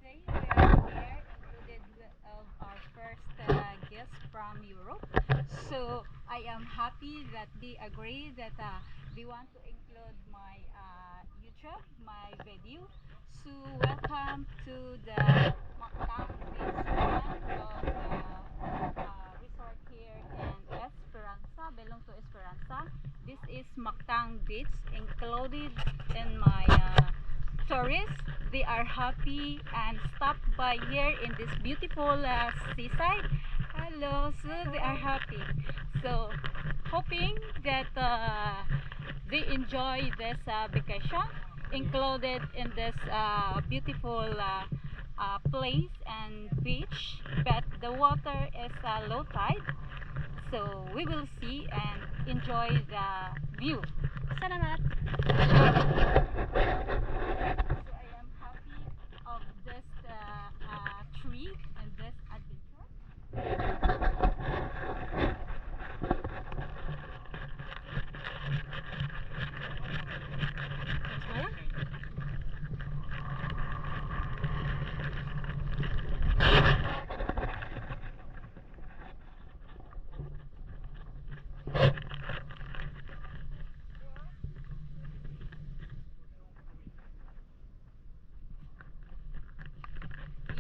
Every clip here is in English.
Today we are here included of our first guest from Europe. So I am happy that they agree that they want to include my YouTube, my video. So welcome to the Mactan Beach of resort here in Esperanza, belong to Esperanza. This is Mactan Beach included in my tourists. They are happy and stop by here in this beautiful seaside. Hello, so they are happy. So hoping that they enjoy this vacation included in this beautiful place and beach, but the water is low tide, so we will see and enjoy the view. Salamat. So I am happy of this tree and this adventure.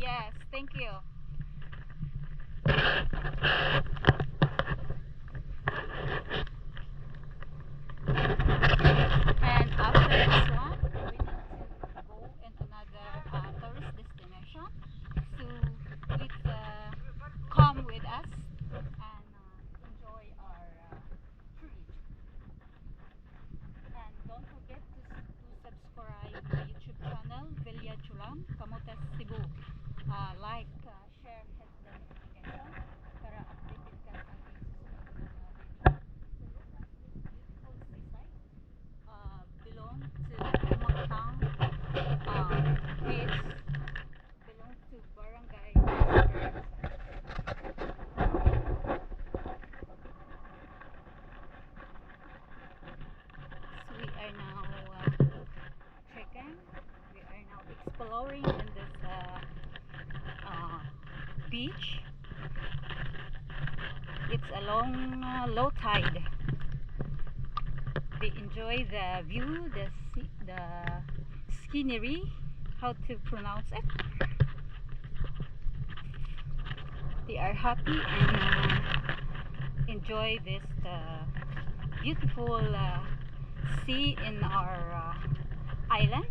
Yes, thank you. And after this one, we need to go in another tourist destination. So let's come with us and enjoy our trip. And don't forget to subscribe my YouTube channel, Villa Chulam, Camotes, Cebu. Like, share, hit the notification para updated ka sa aking susunod na mga video. So look at this beautiful seaside. Belong to Mactan Beach. Belong to Barangay Esperanza. So we are now checking. We are now exploring in this beach. It's along low tide. They enjoy the view, the scenery. How to pronounce it? They are happy and enjoy this beautiful sea in our island.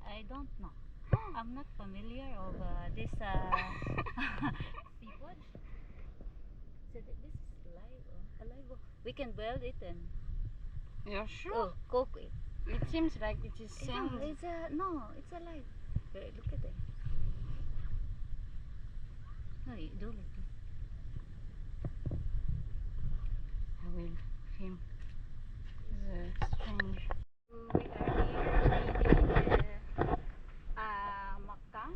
I don't know. I'm not familiar of this seafood. So this is live. Alive. We can boil it and You're sure? cook it. It seems like it is sand. No, it's alive. Look at it. No, you do like this. I will film the strange. We are here in Mactan.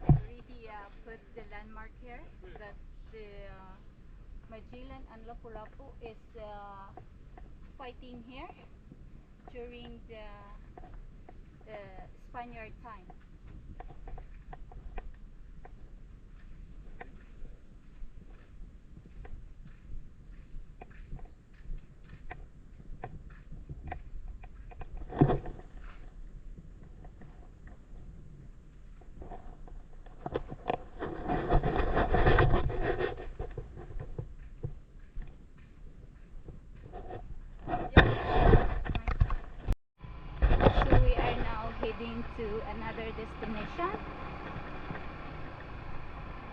Already put the landmark here that the Magellan and Lapu-Lapu is fighting here during the Spaniard time. to another destination.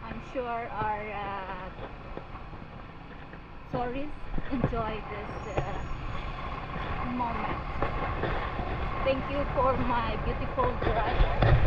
I'm sure our tourists enjoy this moment. Thank you for my beautiful driver.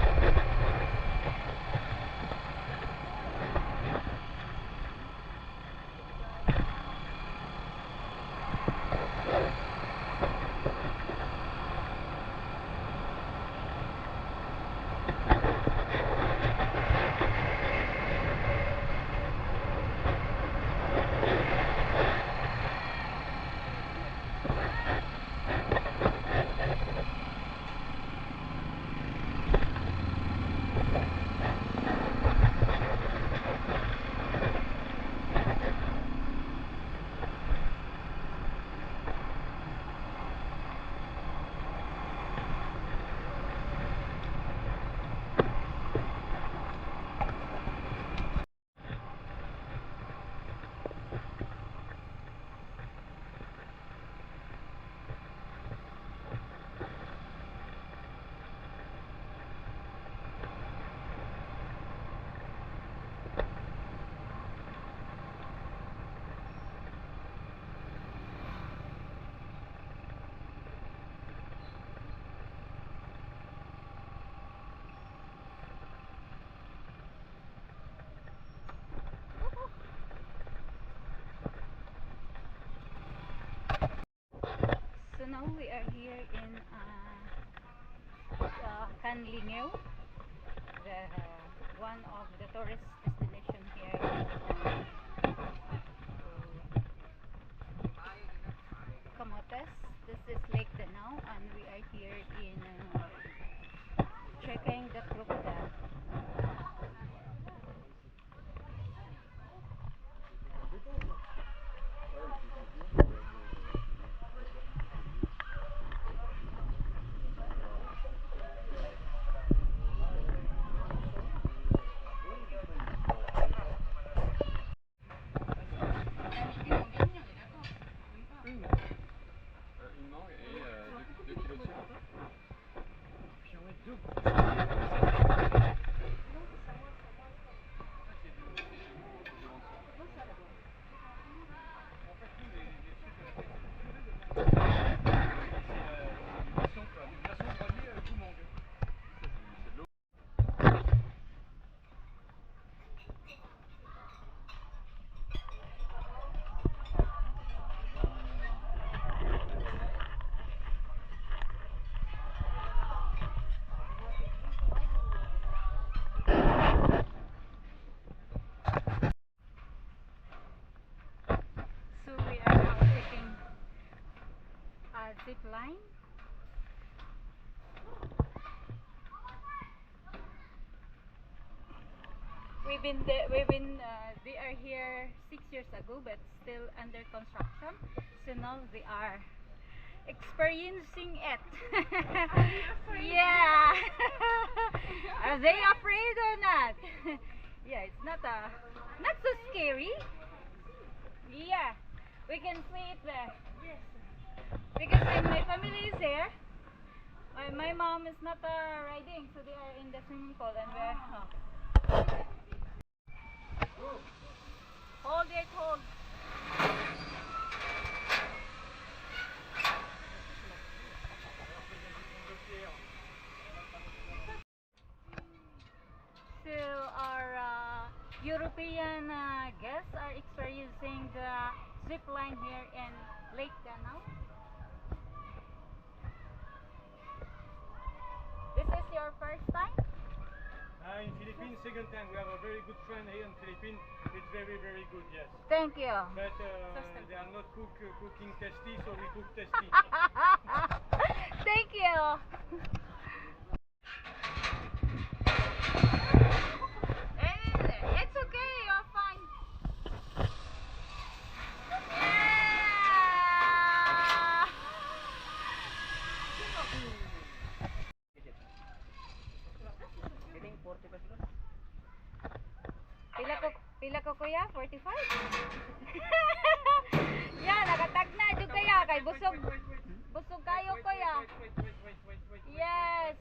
So now we are here in Canlingeo, one of the tourist destination here in Camotes. This is Lake Danau, and we are here in checking the crocodile. Une mangue et 2 kilos de sucre. So we are now taking a zip line. They are here 6 years ago, but still under construction. So now they are experiencing it. Yeah. Are they afraid or not? Yeah, it's not so scary. Yeah, we can see it there. Yes. Because when my family is there, my mom is not riding, so they are in the swimming pool and we're hold it, hold. So our European guests are experiencing the zip line here in Lake Danau. This is your first time? In Philippines, second time. We have a very good friend here in Philippines. It's very, very good, yes. Thank you. But they are not cooking tasty, so we cook tasty. Thank you. It's okay, you're fine. Pila ko kuya? 45? Yeah, nakatag na jud kaya kay busog. Busog kayo kuya. Yes.